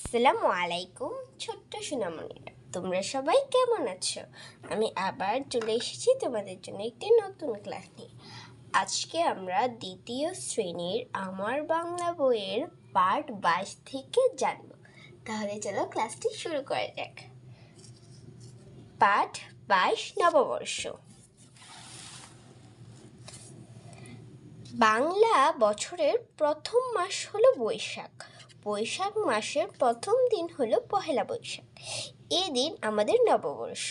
আসসালামু আলাইকুম ছোট্ট সোনামণিরা, তোমরা সবাই কেমন আছো? আমি আবার চলে এসেছি তোমাদের জন্য একটি নতুন ক্লাস নিয়ে। আজকে আমরা দ্বিতীয় শ্রেণীর আমার বাংলা বইয়ের পার্ট 22 থেকে জানব। তাহলে চলো ক্লাসটি শুরু করা যাক। পার্ট 22, নববর্ষ। বাংলা বছরের প্রথম মাস হলো বৈশাখ। বৈশাখ মাসের প্রথম দিন হলো পহেলা বৈশাখ। এদিন আমাদের নববর্ষ।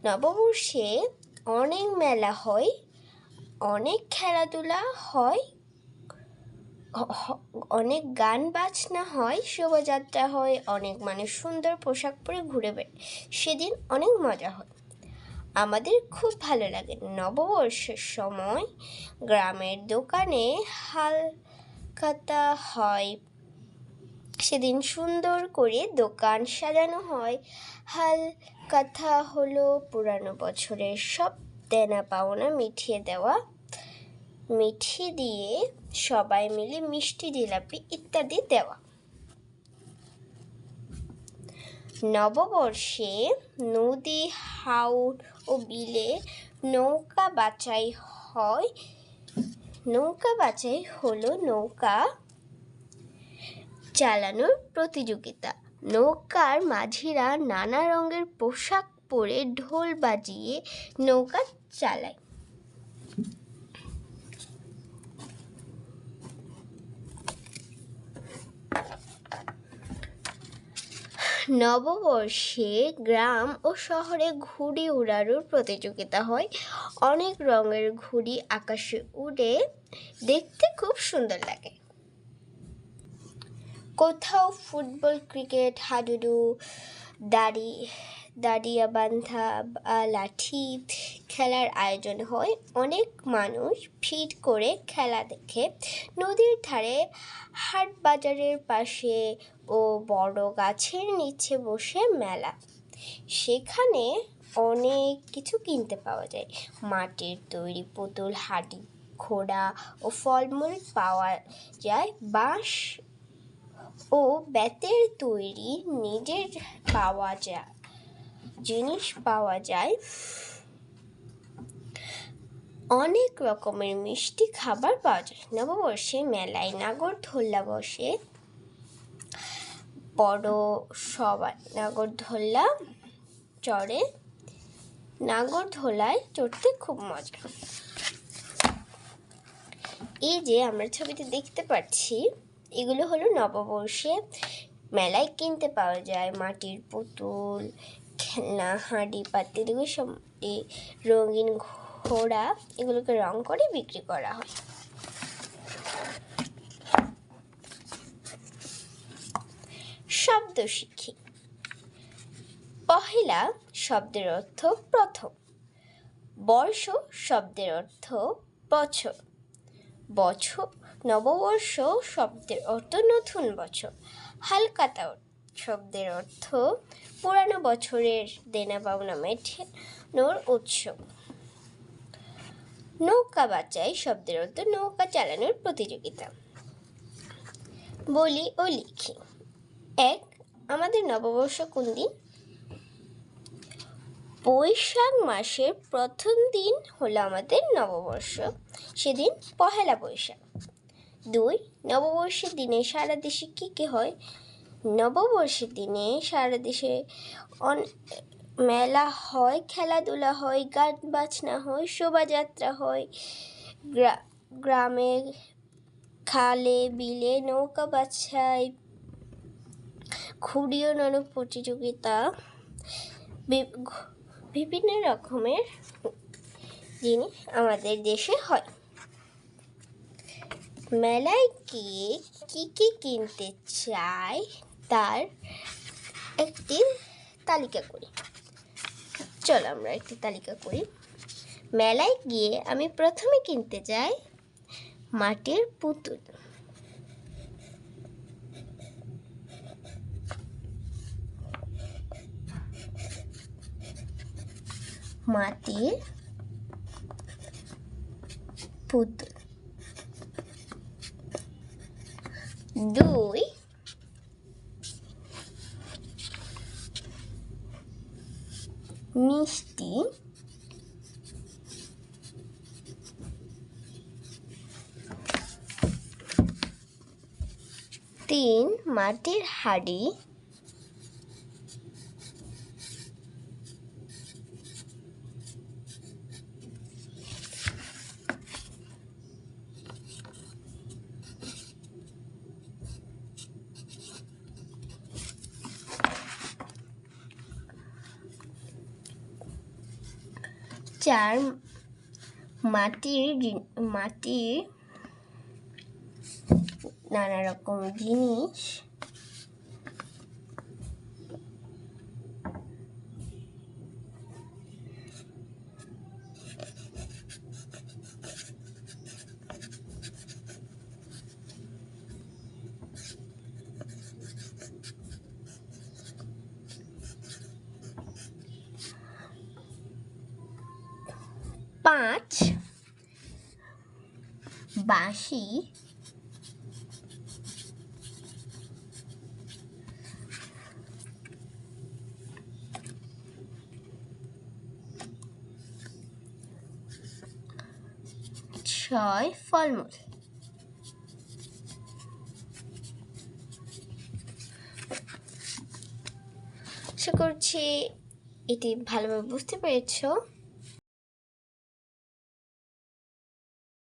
নববর্ষে অনেক মেলা হয়, অনেক খেলাধুলা হয়, অনেক গান বাজনা হয়, শোভাযাত্রা হয়, অনেক মানুষ সুন্দর পোশাক পরে ঘুরে বেড়ায়। সেদিন অনেক মজা হয়, আমাদের খুব ভালো লাগে। নববর্ষের সময় গ্রামের দোকানে হালখাতা হয়, সেদিন সুন্দর করে দোকান সাজানো হয়। হালখাতা হলো পুরানো বছরের সব দেনা পাওনা মিটিয়ে দেওয়া। মিঠি দিয়ে সবাই মিলে মিষ্টি, জিলাপি ইত্যাদি দেওয়া। নববর্ষে নদী, হাওর ও বিলে নৌকা বাছাই হয়। নৌকা বাছাই হলো নৌকা চালানোর প্রতিযোগিতা। নৌকার মাঝিরা নানা রঙের পোশাক পরে ঢোল বাজিয়ে নৌকা চালায়। নববর্ষে গ্রাম ও শহরে ঘুড়ি উড়ানোর প্রতিযোগিতা হয়। অনেক রঙের ঘুড়ি আকাশে উড়ে দেখতে খুব সুন্দর লাগে। কোথাও ফুটবল, ক্রিকেট, হাডুডু, দাড়িয়াবান্ধা বা লাঠি খেলার আয়োজন হয়। অনেক মানুষ ভিড় করে খেলা দেখে। নদীর ধারে, হাট বাজারের পাশে ও বড় গাছের নিচে বসে মেলা। সেখানে অনেক কিছু কিনতে পাওয়া যায়। মাটির তৈরি পুতুল, হাঁড়ি, ঘোড়া ও ফলমূল পাওয়া যায়। বাঁশ ও বেতের তৈরি নিজের জিনিস পাওয়া যায়। অনেক রকমের মিষ্টি খাবার পাওয়া যায়। নববর্ষে মেলায় নাগরদোল্লা বসে। বড় সবাই নাগরদোল্লা চড়ে। নাগরদোলায় চড়তে খুব মজা। এই যে আমরা ছবিতে দেখতে পাচ্ছি, এগুলো হলো নববর্ষে মেলায় কিনতে পাওয়া যায় মাটির পুতুল, খেলনা, হাঁড়ি পাতিল, এগুলো সব রঙিন ঘোড়া, এগুলোকে রং করে বিক্রি করা হয়। শব্দ শিখি। পহেলা শব্দের অর্থ প্রথম। বর্ষ শব্দের অর্থ বছর। নববর্ষ শব্দের অর্থ নতুন বছর। হালখাতা শব্দের অর্থ পুরানো বছরের দেনা পাওনা মেটানোর উৎসব। নৌকা বাছাই শব্দের অর্থ নৌকা চালানোর প্রতিযোগিতা। বলি ও লিখি। 1. আমাদের নববর্ষ কোন দিন? বৈশাখ মাসের প্রথম দিন হলো আমাদের নববর্ষ, সেদিন পহেলা বৈশাখ। 2. নববর্ষের দিনে সারা দেশে কী কী হয়? নববর্ষের দিনে সারা দেশে মেলা হয়, খেলাধুলা হয়, গান বাজনা হয়, শোভাযাত্রা হয়। গ্রামে খালে বিলে নৌকা বাছাই, ঘুড়ি ওড়ানোর প্রতিযোগিতা, বিভিন্ন রকমের জিনিস আমাদের দেশে হয়। মেলায় গিয়ে কী কী কিনতে চাই তার একটি তালিকা করি। চলো আমরা একটি তালিকা করি। মেলায় গিয়ে আমি প্রথমে কিনতে চাই মাটির পুতুল। মাটির পুতুল। 2. মিষ্টি। 3 মাটির হাঁড়ি। 4 মাটির নানা রকম জিনিস। 5 বাঁশি। 6 ফলমূল। আশা করছি এটি ভালোভাবে বুঝতে পেরেছো।